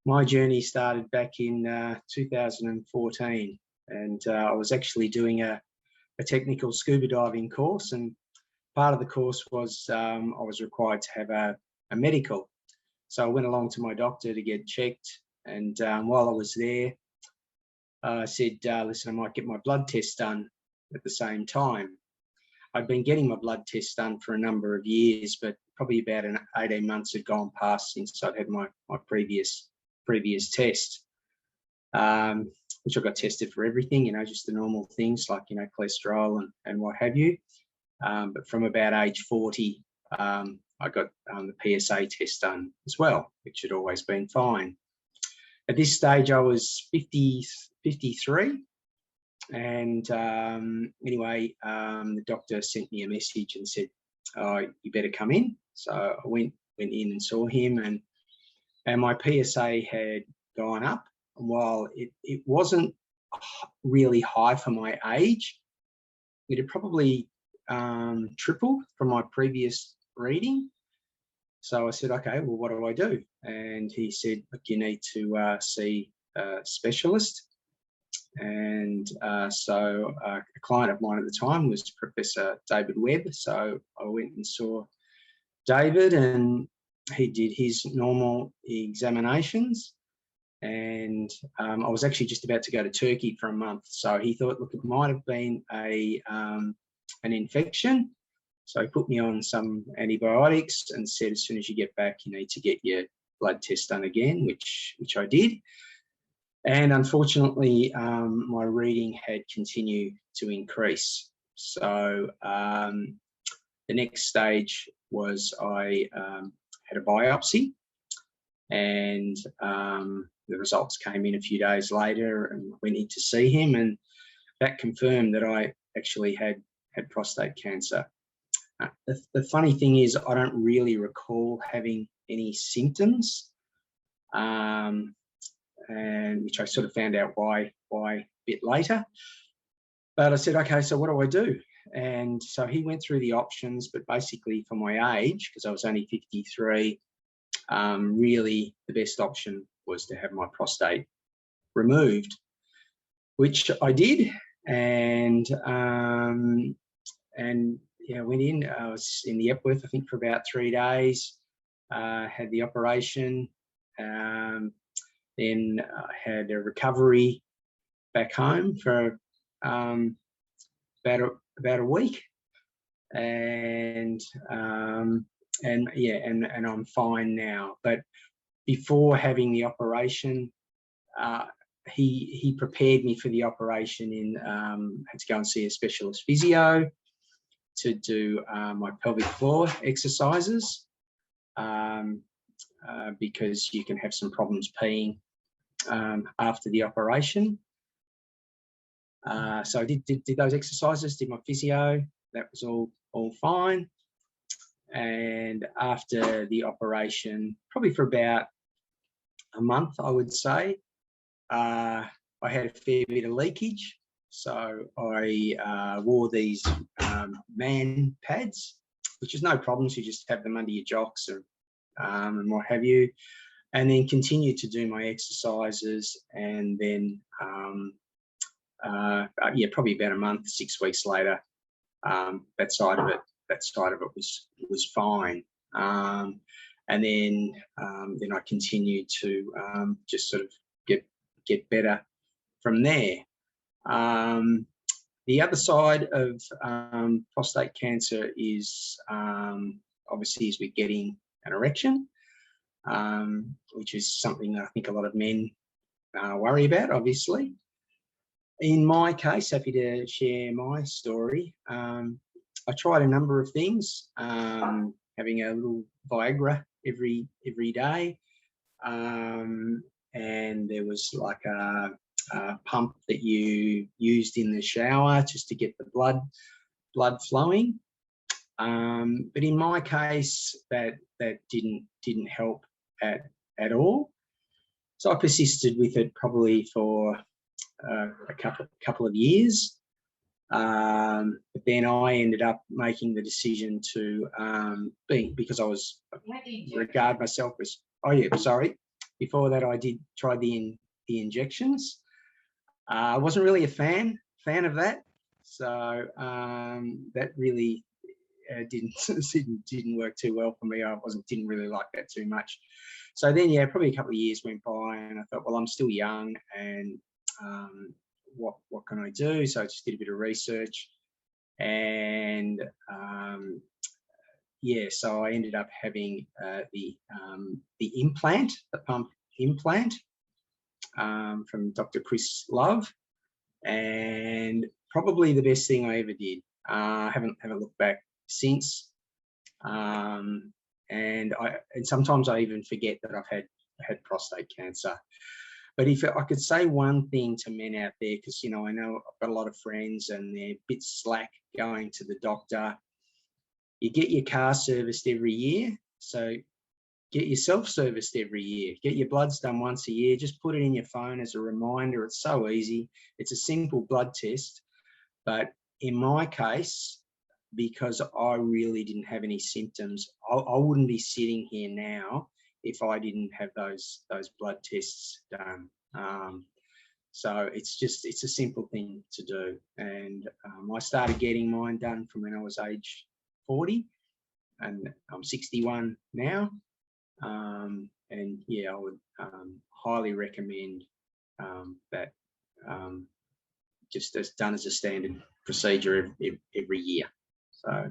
My journey started back in 2014, and I was actually doing a technical scuba diving course, and part of the course was I was required to have a medical. So I went along to my doctor to get checked, and while I was there, I said, listen, I might get my blood test done at the same time. I'd been getting my blood test done for a number of years, but probably about 18 months had gone past since I'd had my previous test, which I got tested for everything, you know, just the normal things like, you know, cholesterol and what have you. But from about age 40, I got the PSA test done as well, which had always been fine. At this stage, I was 53. And anyway, the doctor sent me a message and said, oh, you better come in. So I went in and saw him, and my PSA had gone up. And while it wasn't really high for my age, it had probably tripled from my previous reading. So I said, okay, well, what do I do? And he said, look, you need to see a specialist. And so a client of mine at the time was Professor David Webb. So I went and saw David, and he did his normal examinations. And I was actually just about to go to Turkey for a month. So he thought, look, it might have been an infection. So he put me on some antibiotics and said, as soon as you get back, you need to get your blood test done again, which I did. And unfortunately, my reading had continued to increase. So the next stage was I had a biopsy, and the results came in a few days later, and went in to see him, and that confirmed that I actually had prostate cancer. The funny thing is, I don't really recall having any symptoms. And which I sort of found out why a bit later. But I said, okay, so what do I do? And so he went through the options, but basically for my age, because I was only 53, really the best option was to have my prostate removed, which I did. And yeah, went in. I was in the Epworth, I think, for about 3 days. Had the operation. Then I had a recovery back home for about a week, and yeah, and I'm fine now. But before having the operation, he prepared me for the operation. Had to go and see a specialist physio to do my pelvic floor exercises, because you can have some problems peeing after the operation. So I did those exercises, did my physio. That was all fine. And after the operation, probably for about a month, I would say, I had a fair bit of leakage. So I wore these man pads, which is no problem. So you just have them under your jocks and what have you, and then continued to do my exercises. And then yeah, probably about a month, 6 weeks later, that side of it was fine. And then I continued to just sort of get better from there. The other side of prostate cancer is obviously we're getting an erection, which is something that I think a lot of men worry about, obviously. In my case, happy to share my story. I tried a number of things, having a little Viagra every day, and there was like a pump that you used in the shower just to get the blood flowing. But in my case, that didn't help at all. So I persisted with it probably for a couple of years. But then I ended up making the decision to because I was regard myself as, oh yeah, sorry, Before that, I did try the injections. I wasn't really a fan of that, so that really didn't work too well for me. I didn't really like that too much. So then, yeah, probably a couple of years went by, and I thought, well, I'm still young, and what can I do? So I just did a bit of research, and yeah, so I ended up having the implant, the pump implant, from Dr. Chris Love, and probably the best thing I ever did. I haven't looked back since, and sometimes I even forget that I've had prostate cancer. But if I could say one thing to men out there, because I know I've got a lot of friends and they're a bit slack going to the doctor. You get your car serviced every year, so get yourself serviced every year. Get your bloods done once a year. Just put it in your phone as a reminder. It's so easy. It's a simple blood test. But in my case, because I really didn't have any symptoms, I wouldn't be sitting here now if I didn't have those blood tests done. So it's a simple thing to do. And I started getting mine done from when I was age 40, and I'm 61 now. And yeah, I would highly recommend that, just as done as a standard procedure every year. So